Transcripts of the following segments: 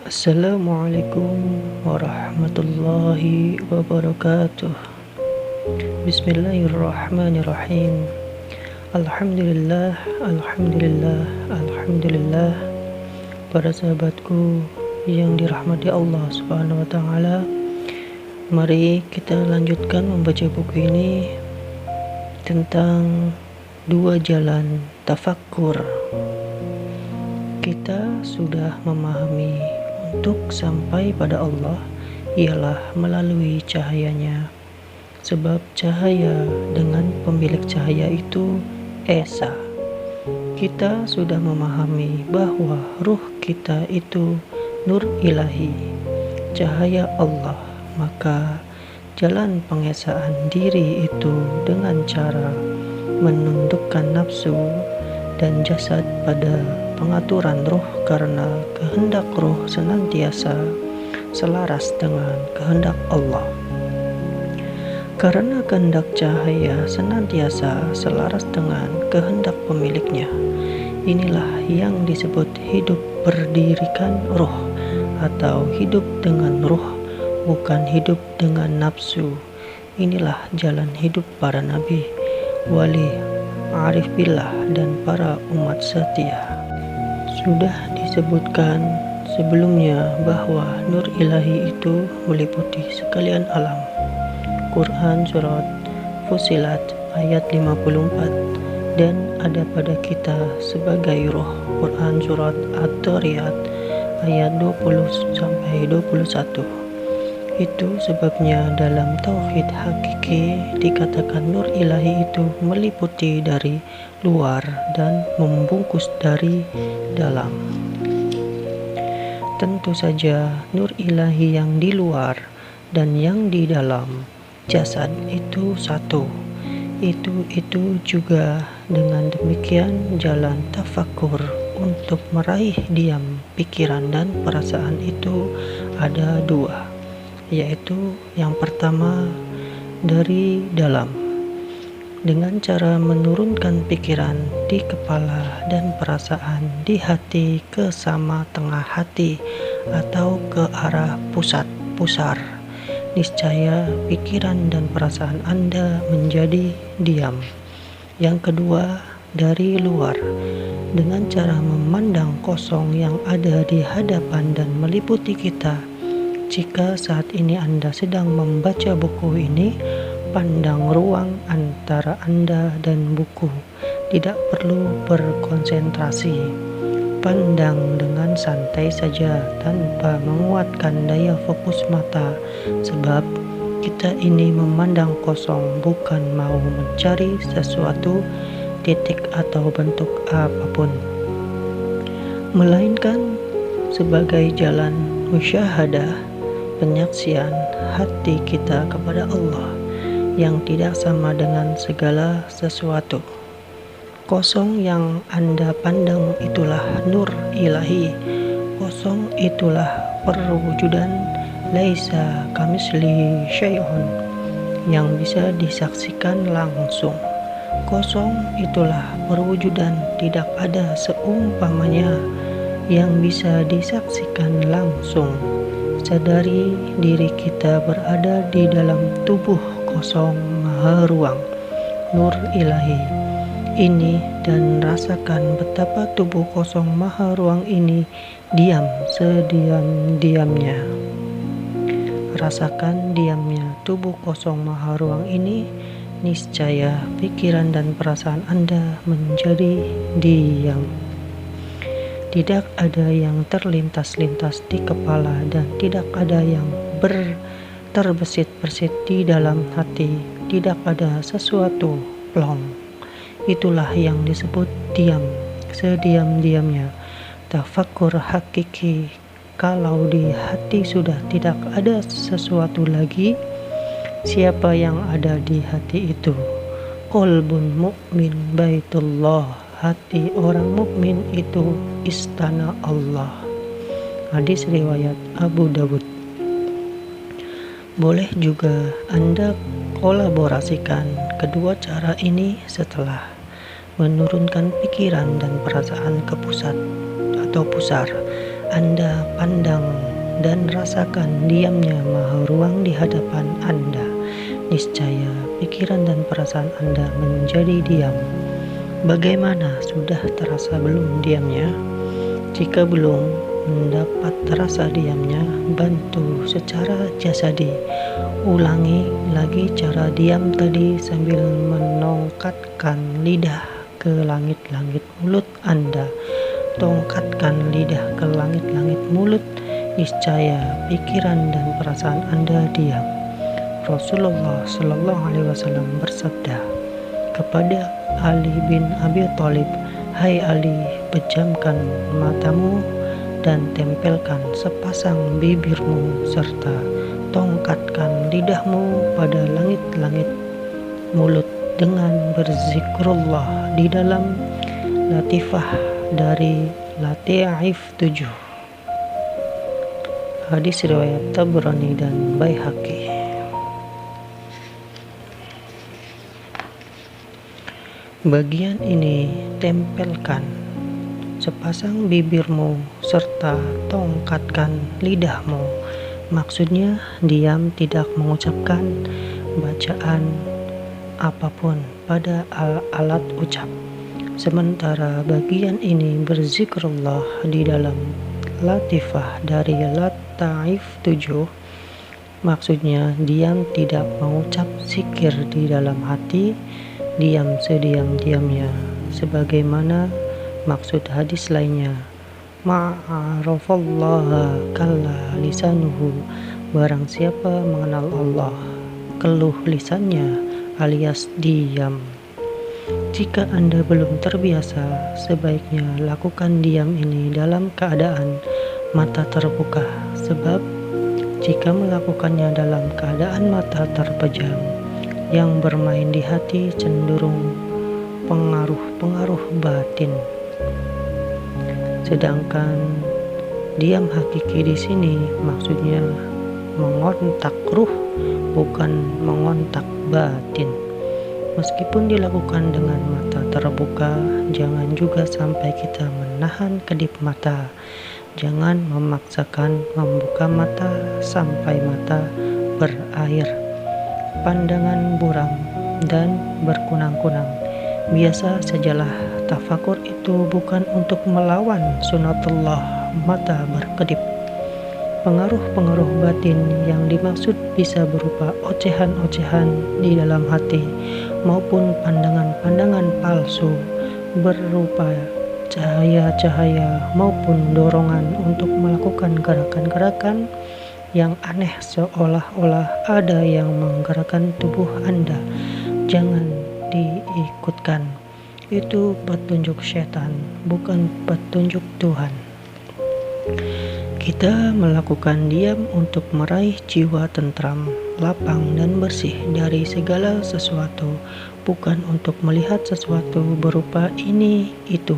Assalamualaikum warahmatullahi wabarakatuh. Bismillahirrahmanirrahim. Alhamdulillah, alhamdulillah, alhamdulillah. Para sahabatku yang dirahmati Allah Subhanahu wa taala, mari kita lanjutkan membaca buku ini tentang dua jalan tafakkur. Kita sudah memahami untuk sampai pada Allah ialah melalui cahayanya, sebab cahaya dengan pemilik cahaya itu Esa. Kita sudah memahami bahwa ruh kita itu nur ilahi, cahaya Allah. Maka jalan pengesaan diri itu dengan cara menundukkan nafsu dan jasad pada pengaturan ruh, karena kehendak ruh senantiasa selaras dengan kehendak Allah. Karena kehendak cahaya senantiasa selaras dengan kehendak pemiliknya, inilah yang disebut hidup berdirikan ruh atau hidup dengan ruh, bukan hidup dengan nafsu. Inilah jalan hidup para nabi, wali, arif billah, dan para umat setia. Sudah disebutkan sebelumnya bahwa nur ilahi itu meliputi sekalian alam. Quran surat Fussilat ayat 54, dan ada pada kita sebagai roh. Quran surat At-Tariyat ayat 20-21. Itu sebabnya dalam tauhid hakiki dikatakan nur ilahi itu meliputi dari luar dan membungkus dari dalam. Tentu saja nur ilahi yang di luar dan yang di dalam jasad itu satu. Itu juga dengan demikian jalan tafakkur untuk meraih diam pikiran dan perasaan itu ada dua, yaitu yang pertama dari dalam, dengan cara menurunkan pikiran di kepala dan perasaan di hati ke sama tengah hati atau ke arah pusar. Niscaya pikiran dan perasaan Anda menjadi diam. Yang kedua dari luar, dengan cara memandang kosong yang ada di hadapan dan meliputi kita. Jika saat ini Anda sedang membaca buku ini, pandang ruang antara Anda dan buku. Tidak perlu berkonsentrasi. Pandang dengan santai saja tanpa menguatkan daya fokus mata, sebab kita ini memandang kosong, bukan mau mencari sesuatu, titik atau bentuk apapun, melainkan sebagai jalan musyahadah, penyaksian hati kita kepada Allah yang tidak sama dengan segala sesuatu. Kosong yang Anda pandang itulah nur ilahi. Kosong itulah perwujudan laisa kamisli syai'un yang bisa disaksikan langsung. Kosong itulah perwujudan tidak ada seumpamanya yang bisa disaksikan langsung. Sadari diri kita berada di dalam tubuh kosong maha ruang nur ilahi ini, dan rasakan betapa tubuh kosong maha ruang ini diam sediam-diamnya. Rasakan diamnya tubuh kosong maha ruang ini, niscaya pikiran dan perasaan Anda menjadi diam. Tidak ada yang terlintas-lintas di kepala dan tidak ada yang terbesit-besit di dalam hati. Tidak ada sesuatu plong. Itulah yang disebut diam sediam-diamnya. Tafakkur hakiki. Kalau di hati sudah tidak ada sesuatu lagi, siapa yang ada di hati itu? Qalbun mu'min baitullah. Hati orang mukmin itu istana Allah. Hadis riwayat Abu Dawud. Boleh juga Anda kolaborasikan kedua cara ini setelah menurunkan pikiran dan perasaan ke pusat atau pusar Anda pandang dan rasakan diamnya maha ruang di hadapan Anda. Niscaya pikiran dan perasaan Anda menjadi diam. Bagaimana, sudah terasa belum diamnya? Jika belum mendapat terasa diamnya, bantu secara jasadi. Ulangi lagi cara diam tadi sambil menongkatkan lidah ke langit-langit mulut Anda. Tongkatkan lidah ke langit-langit mulut, niscaya pikiran dan perasaan Anda diam. Rasulullah Shallallahu Alaihi Wasallam bersabda kepada Ali bin Abi Thalib, "Hai Ali, pejamkan matamu dan tempelkan sepasang bibirmu serta tongkatkan lidahmu pada langit-langit mulut dengan berzikrullah di dalam latifah dari Lataif 7." Hadis riwayat Tabrani dan Baihaqi. Bagian ini tempelkan sepasang bibirmu serta tongkatkan lidahmu. Maksudnya diam, tidak mengucapkan bacaan apapun pada alat ucap. Sementara bagian ini berzikrullah di dalam latifah dari Lataif 7. Maksudnya diam, tidak mengucap zikir di dalam hati, diam sediam-diamnya, sebagaimana maksud hadis lainnya, ma'arafallaha kalla lisanuhu, barang siapa mengenal Allah, keluh lisannya alias diam. Jika Anda belum terbiasa, sebaiknya lakukan diam ini dalam keadaan mata terbuka, sebab jika melakukannya dalam keadaan mata terpejam, yang bermain di hati cenderung pengaruh-pengaruh batin. Sedangkan diam hakiki di sini maksudnya mengontak ruh, bukan mengontak batin. Meskipun dilakukan dengan mata terbuka, jangan juga sampai kita menahan kedip mata. Jangan memaksakan membuka mata sampai mata berair, pandangan buram dan berkunang-kunang. Biasa sajalah, tafakur itu bukan untuk melawan sunatullah mata berkedip. Pengaruh-pengaruh batin yang dimaksud bisa berupa ocehan-ocehan di dalam hati maupun pandangan-pandangan palsu berupa cahaya-cahaya maupun dorongan untuk melakukan gerakan-gerakan yang aneh seolah-olah ada yang menggerakkan tubuh Anda. Jangan diikutkan. Itu petunjuk setan, bukan petunjuk Tuhan. Kita melakukan diam untuk meraih jiwa tentram, lapang dan bersih dari segala sesuatu, bukan untuk melihat sesuatu berupa ini itu,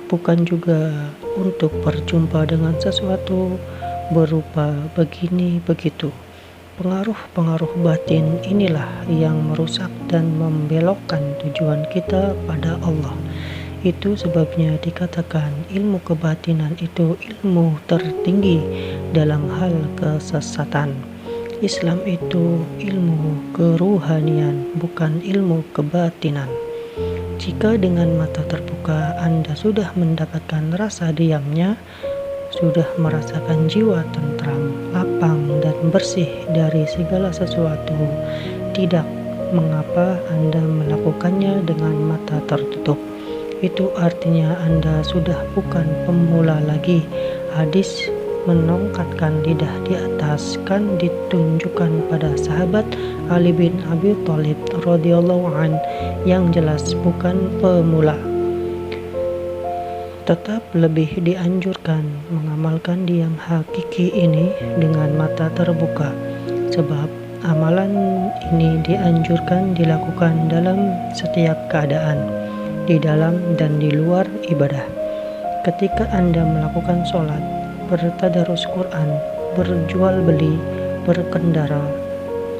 bukan juga untuk berjumpa dengan sesuatu berupa begini begitu. Pengaruh-pengaruh batin inilah yang merusak dan membelokkan tujuan kita pada Allah. Itu sebabnya dikatakan ilmu kebatinan itu ilmu tertinggi dalam hal kesesatan. Islam itu ilmu keruhanian, bukan ilmu kebatinan. Jika dengan mata terbuka Anda sudah mendapatkan rasa diamnya, sudah merasakan jiwa tentram, lapang dan bersih dari segala sesuatu, tidak mengapa Anda melakukannya dengan mata tertutup. Itu artinya Anda sudah bukan pemula lagi. Hadis menongkatkan lidah di atas kan ditunjukkan pada sahabat Ali bin Abi Thalib radhiyallahu an, yang jelas bukan pemula. Tetap lebih dianjurkan mengamalkan diam hakiki ini dengan mata terbuka, sebab amalan ini dianjurkan dilakukan dalam setiap keadaan, di dalam dan di luar ibadah. Ketika Anda melakukan sholat, bertadarus Quran, berjual beli, berkendara,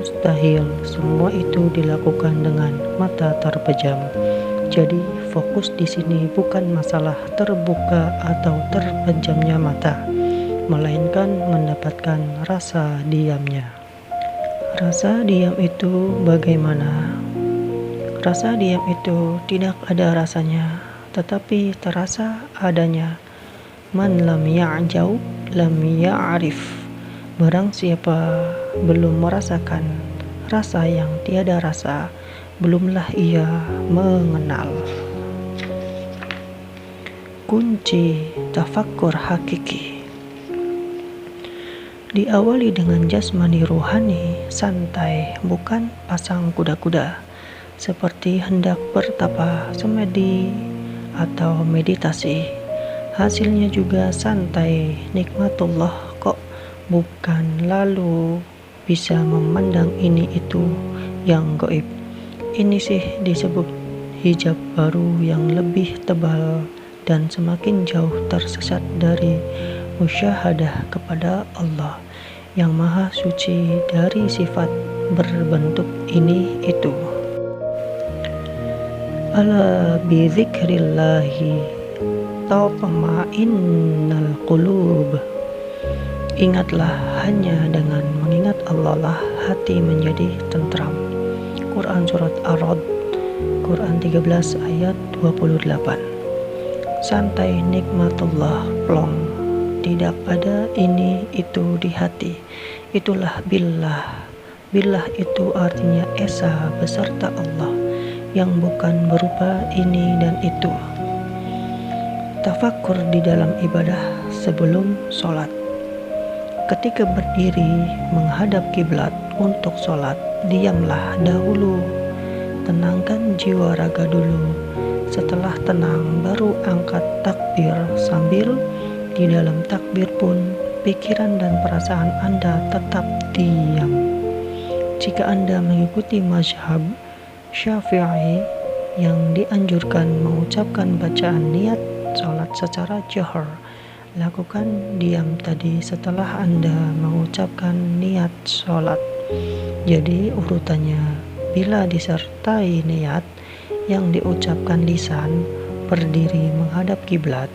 mustahil, semua itu dilakukan dengan mata terpejam. Jadi fokus di sini bukan masalah terbuka atau terpejamnya mata, melainkan mendapatkan rasa diamnya. Rasa diam itu bagaimana? Rasa diam itu tidak ada rasanya, tetapi terasa adanya. Man lam ya'jau lam ya'rif. Barang siapa belum merasakan rasa yang tiada rasa, belumlah ia mengenal. Kunci tafakkur hakiki. Diawali dengan jasmani rohani, santai, bukan pasang kuda-kuda, seperti hendak bertapa, semedi, atau meditasi. Hasilnya juga santai, nikmatullah kok, bukan lalu bisa memandang ini itu yang gaib. Ini sih disebut hijab baru yang lebih tebal dan semakin jauh tersesat dari musyahadah kepada Allah yang maha suci dari sifat berbentuk ini itu. Ala bi dzikrillahi tatma'innal qulub. Ingatlah, hanya dengan mengingat Allah lah hati menjadi tentram. Quran Surat Ar-Ra'd, Quran 13 ayat 28. Santai, nikmatullah, plong, tidak ada ini itu di hati. Itulah billah. Billah itu artinya esa beserta Allah yang bukan berupa ini dan itu. Tafakkur di dalam ibadah sebelum sholat. Ketika berdiri menghadap kiblat untuk sholat, diamlah dahulu, tenangkan jiwa raga dulu. Setelah tenang baru angkat takbir, sambil di dalam takbir pun pikiran dan perasaan Anda tetap diam. Jika Anda mengikuti mazhab Syafi'i yang dianjurkan mengucapkan bacaan niat sholat secara jahar, lakukan diam tadi setelah Anda mengucapkan niat sholat. Jadi urutannya, bila disertai niat yang diucapkan lisan, berdiri menghadap kiblat,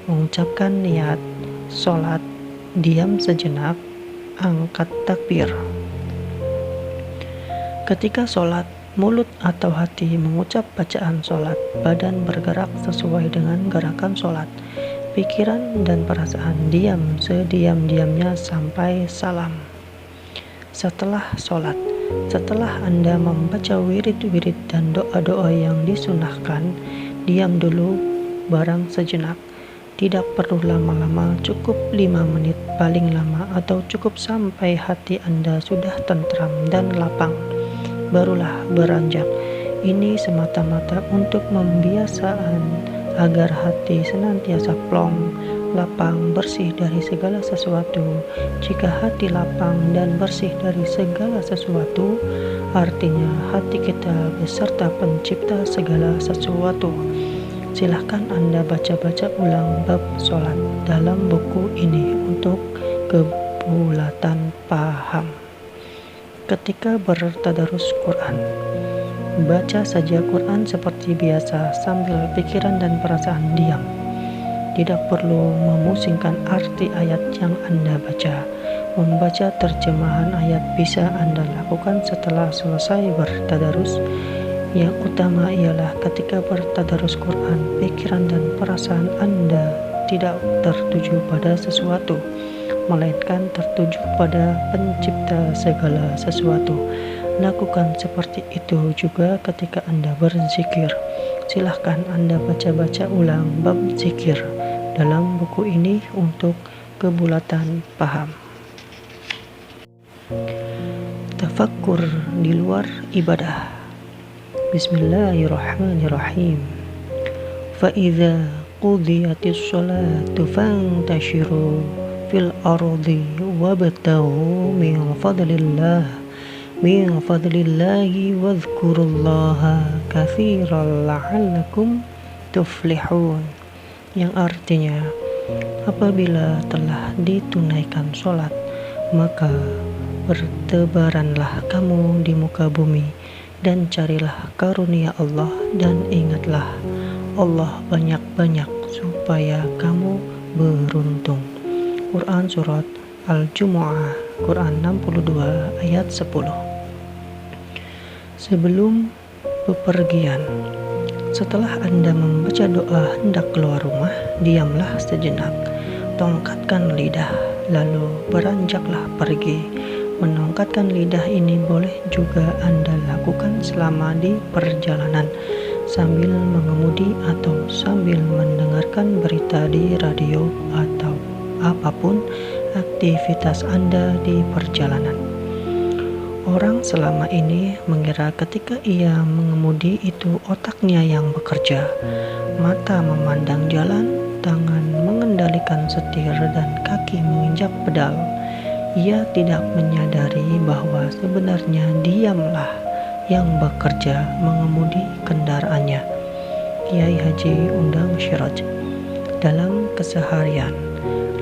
mengucapkan niat sholat, diam sejenak, angkat takbir. Ketika sholat, mulut atau hati mengucap bacaan sholat, badan bergerak sesuai dengan gerakan sholat, pikiran dan perasaan diam sediam-diamnya sampai salam. Setelah sholat, setelah Anda membaca wirid-wirid dan doa-doa yang disunahkan, diam dulu barang sejenak. Tidak perlu lama-lama, cukup 5 menit paling lama, atau cukup sampai hati Anda sudah tentram dan lapang. Barulah beranjak. Ini semata-mata untuk membiasaan agar hati senantiasa plong, lapang, bersih dari segala sesuatu. Jika hati lapang dan bersih dari segala sesuatu, artinya hati kita beserta pencipta segala sesuatu. Silahkan Anda baca-baca ulang bab sholat dalam buku ini untuk kebulatan paham. Ketika bertadarus Quran, baca saja Quran seperti biasa sambil pikiran dan perasaan diam. Tidak perlu memusingkan arti ayat yang Anda baca. Membaca terjemahan ayat bisa Anda lakukan setelah selesai bertadarus. Yang utama ialah ketika bertadarus Quran, pikiran dan perasaan Anda tidak tertuju pada sesuatu, melainkan tertuju pada pencipta segala sesuatu. Lakukan seperti itu juga ketika Anda berzikir. Silahkan Anda baca-baca ulang bab zikir dalam buku ini untuk kebulatan paham. Tafakkur di luar ibadah. Bismillahirrahmanirrahim. Fa'idza qudiyatis sholatu fantashiru fil ardi wabtaghu min fadlillahi wadhkurullaha katsiran la'allakum tuflihun. Yang artinya, apabila telah ditunaikan sholat, maka bertebaranlah kamu di muka bumi dan carilah karunia Allah, dan ingatlah Allah banyak-banyak supaya kamu beruntung. Quran Surat Al-Jumu'ah, Quran 62 ayat 10. Sebelum bepergian, setelah Anda membaca doa hendak keluar rumah, diamlah sejenak, tongkatkan lidah, lalu beranjaklah pergi. Menongkatkan lidah ini boleh juga Anda lakukan selama di perjalanan, sambil mengemudi atau sambil mendengarkan berita di radio atau apapun aktivitas Anda di perjalanan. Orang selama ini mengira ketika ia mengemudi itu otaknya yang bekerja, mata memandang jalan, tangan mengendalikan setir, dan kaki menginjak pedal. Ia tidak menyadari bahwa sebenarnya diamlah yang bekerja mengemudi kendaraannya. Kiai Haji Undang Syiraj. Dalam keseharian,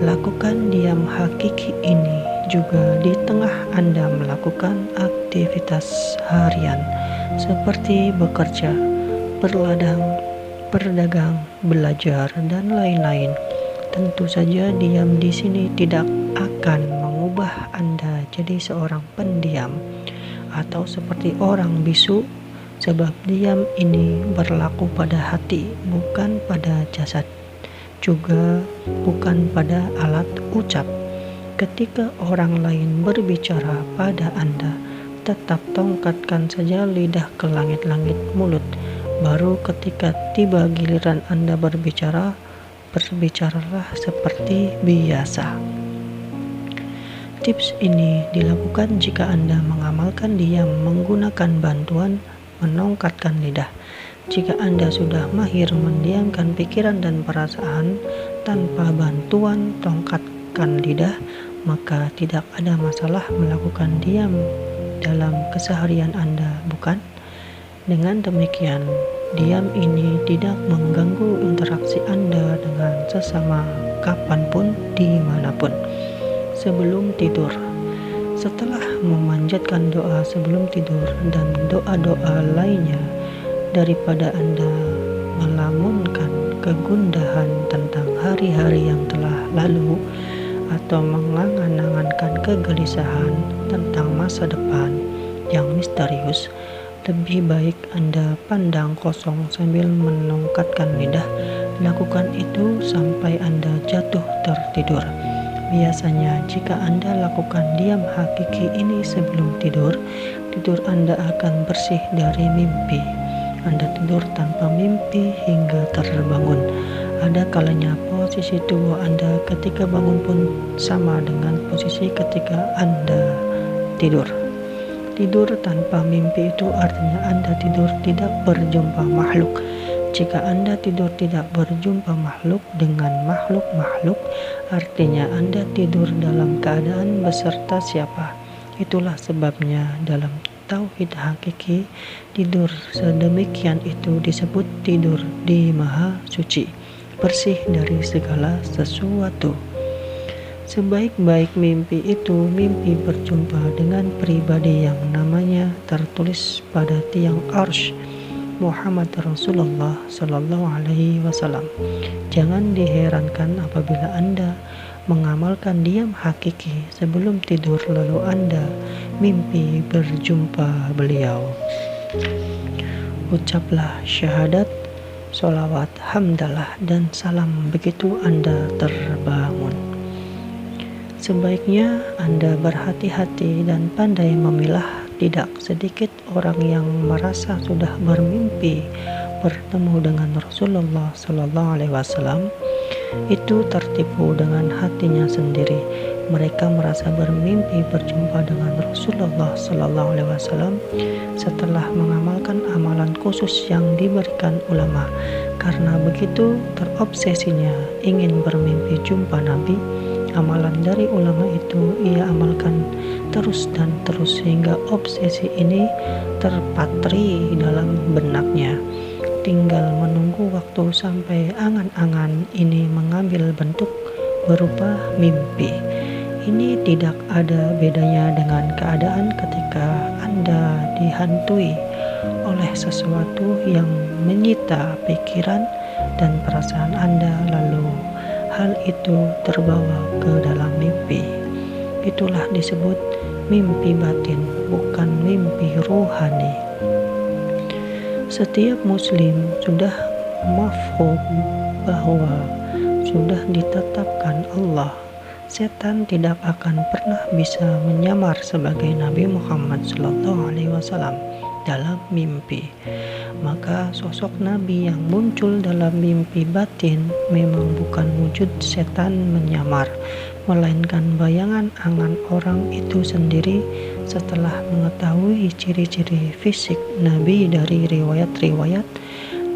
lakukan diam hakiki ini juga di tengah Anda melakukan aktivitas harian seperti bekerja, berladang, berdagang, belajar, dan lain-lain. Tentu saja diam di sini tidak akan mengubah Anda jadi seorang pendiam atau seperti orang bisu, sebab diam ini berlaku pada hati, bukan pada jasad, juga bukan pada alat ucap. Ketika orang lain berbicara pada Anda, tetap tongkatkan saja lidah ke langit-langit mulut. Baru ketika tiba giliran Anda berbicara, berbicaralah seperti biasa. Tips ini dilakukan jika Anda mengamalkan diam menggunakan bantuan menongkatkan lidah. Jika Anda sudah mahir mendiamkan pikiran dan perasaan tanpa bantuan tongkatkan lidah, maka tidak ada masalah melakukan diam dalam keseharian Anda, bukan? Dengan demikian, diam ini tidak mengganggu interaksi Anda dengan sesama kapanpun, dimanapun. Sebelum tidur, setelah memanjatkan doa sebelum tidur dan doa-doa lainnya, daripada Anda melamunkan kegundahan tentang hari-hari yang telah lalu atau mengangan-angankan kegelisahan tentang masa depan yang misterius, lebih baik Anda pandang kosong sambil menongkatkan lidah. Lakukan itu sampai Anda jatuh tertidur. Biasanya jika Anda lakukan diam hakiki ini sebelum tidur, tidur Anda akan bersih dari mimpi. Anda tidur tanpa mimpi hingga terbangun. Ada kalanya posisi tubuh Anda ketika bangun pun sama dengan posisi ketika Anda tidur. Tidur tanpa mimpi itu artinya Anda tidur tidak berjumpa makhluk. Jika Anda tidur tidak berjumpa makhluk dengan makhluk-makhluk, artinya Anda tidur dalam keadaan beserta siapa. Itulah sebabnya dalam tauhid hakiki, tidur sedemikian itu disebut tidur di maha suci, bersih dari segala sesuatu. Sebaik-baik mimpi itu mimpi berjumpa dengan pribadi yang namanya tertulis pada tiang arsy, Muhammad Rasulullah Sallallahu Alaihi Wasallam. Jangan diherankan apabila Anda mengamalkan diam hakiki sebelum tidur lalu Anda mimpi berjumpa beliau. Ucaplah syahadat, sholawat, hamdalah, dan salam begitu Anda terbangun. Sebaiknya Anda berhati-hati dan pandai memilah. Tidak sedikit orang yang merasa sudah bermimpi bertemu dengan Rasulullah Sallallahu Alaihi Wasallam itu tertipu dengan hatinya sendiri. Mereka merasa bermimpi berjumpa dengan Rasulullah Sallallahu Alaihi Wasallam setelah mengamalkan amalan khusus yang diberikan ulama. Karena begitu terobsesinya ingin bermimpi jumpa Nabi, amalan dari ulama itu ia amalkan terus dan terus sehingga obsesi ini terpatri dalam benaknya. Tinggal menunggu waktu sampai angan-angan ini mengambil bentuk berupa mimpi. Ini tidak ada bedanya dengan keadaan ketika Anda dihantui oleh sesuatu yang menyita pikiran dan perasaan Anda, lalu hal itu terbawa ke dalam mimpi. Itulah disebut mimpi batin, bukan mimpi rohani. Setiap muslim sudah mafhum bahwa sudah ditetapkan Allah, setan tidak akan pernah bisa menyamar sebagai Nabi Muhammad SAW dalam mimpi. Maka sosok Nabi yang muncul dalam mimpi batin memang bukan wujud setan menyamar, melainkan bayangan angan orang itu sendiri setelah mengetahui ciri-ciri fisik Nabi dari riwayat-riwayat,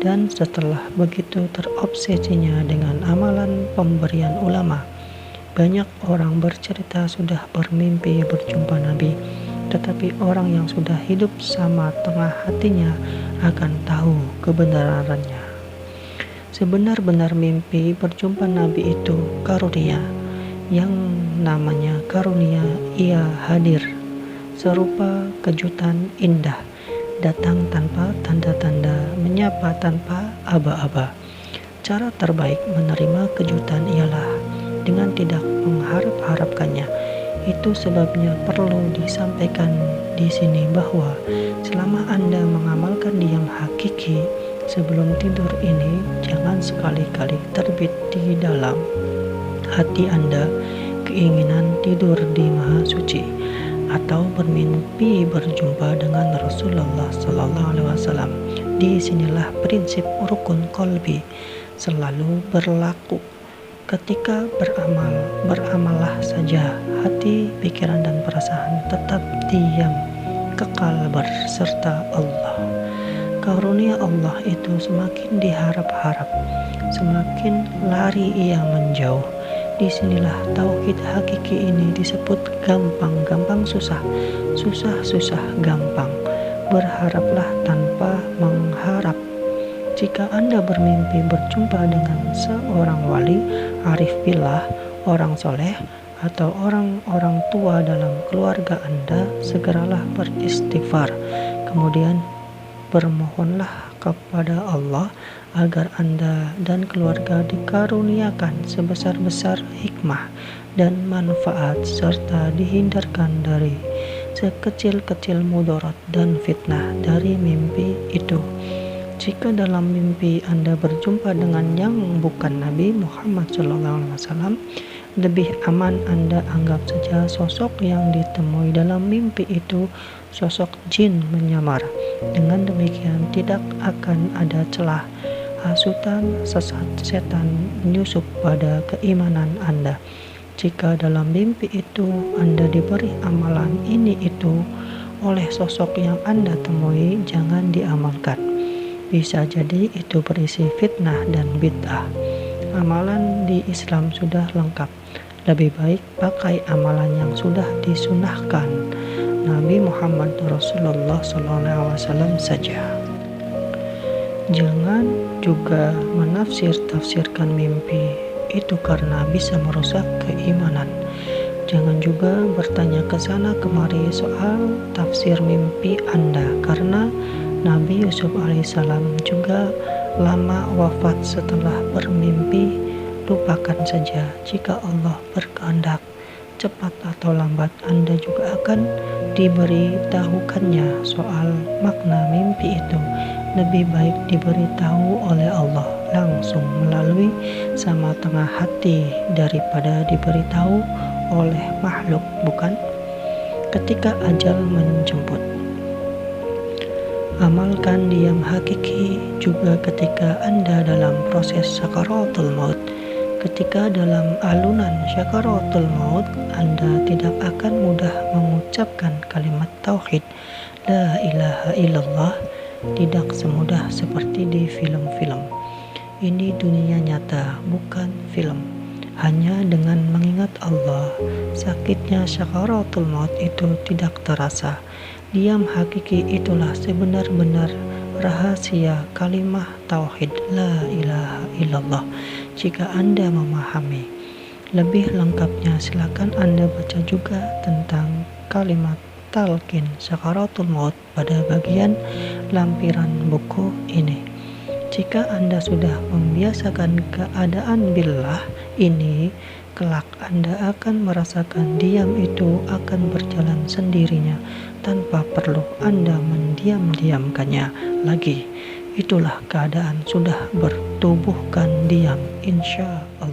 dan setelah begitu terobsesinya dengan amalan pemberian ulama. Banyak orang bercerita sudah bermimpi berjumpa Nabi, tetapi orang yang sudah hidup sama tengah hatinya akan tahu kebenarannya. Sebenar-benar mimpi berjumpa Nabi itu karunia, yang namanya karunia ia hadir, serupa kejutan indah, datang tanpa tanda-tanda, menyapa tanpa aba-aba. Cara terbaik menerima kejutan ialah dengan tidak mengharap-harapkannya. Itu sebabnya perlu disampaikan di sini bahwa selama Anda mengamalkan diam hakiki sebelum tidur ini, jangan sekali-kali terbit di dalam hati Anda keinginan tidur di Maha Suci atau bermimpi berjumpa dengan Rasulullah SAW. Di sinilah prinsip rukun kolbi selalu berlaku. Ketika beramal, beramallah saja, hati, pikiran, dan perasaan tetap diam, kekal berserta Allah. Karunia Allah itu semakin diharap-harap, semakin lari ia menjauh. Disinilah tauhid hakiki ini disebut gampang-gampang susah, susah-susah gampang. Berharaplah tanpa mengharap. Jika Anda bermimpi berjumpa dengan seorang wali, arif billah, orang soleh, atau orang-orang tua dalam keluarga Anda, segeralah beristighfar. Kemudian bermohonlah kepada Allah agar Anda dan keluarga dikaruniakan sebesar-besar hikmah dan manfaat, serta dihindarkan dari sekecil-kecil mudarat dan fitnah dari mimpi itu. Jika dalam mimpi Anda berjumpa dengan yang bukan Nabi Muhammad SAW, lebih aman Anda anggap saja sosok yang ditemui dalam mimpi itu sosok jin menyamar. Dengan demikian tidak akan ada celah hasutan sesat setan menyusup pada keimanan Anda. Jika dalam mimpi itu Anda diberi amalan ini itu oleh sosok yang Anda temui, jangan diamalkan. Bisa jadi itu berisi fitnah dan bid'ah. Amalan di Islam sudah lengkap. Lebih baik pakai amalan yang sudah disunahkan Nabi Muhammad Rasulullah SAW saja. Jangan juga menafsir-tafsirkan mimpi itu karena bisa merusak keimanan. Jangan juga bertanya ke sana kemari soal tafsir mimpi Anda, karena Nabi Yusuf alaihissalam juga lama wafat setelah bermimpi. Lupakan saja, jika Allah berkehendak, cepat atau lambat Anda juga akan diberitahukannya soal makna mimpi itu. Lebih baik diberitahu oleh Allah langsung melalui sama tengah hati daripada diberitahu oleh makhluk, bukan? Ketika ajal menjemput, amalkan diam hakiki juga ketika Anda dalam proses sakaratul maut. Ketika dalam alunan sakaratul maut, Anda tidak akan mudah mengucapkan kalimat tauhid la ilaha illallah, tidak semudah seperti di film-film. Ini dunia nyata, bukan film. Hanya dengan mengingat Allah, sakitnya sakaratul maut itu tidak terasa. Diam hakiki itulah sebenar-benar rahasia kalimah tauhid la ilaha illallah. Jika Anda memahami lebih lengkapnya, silakan Anda baca juga tentang kalimat talqin sakaratul maut pada bagian lampiran buku ini. Jika Anda sudah membiasakan keadaan billah ini, kelak Anda akan merasakan diam itu akan berjalan sendirinya tanpa perlu Anda mendiam-diamkannya lagi. Itulah keadaan sudah bertubuhkan diam, insya Allah.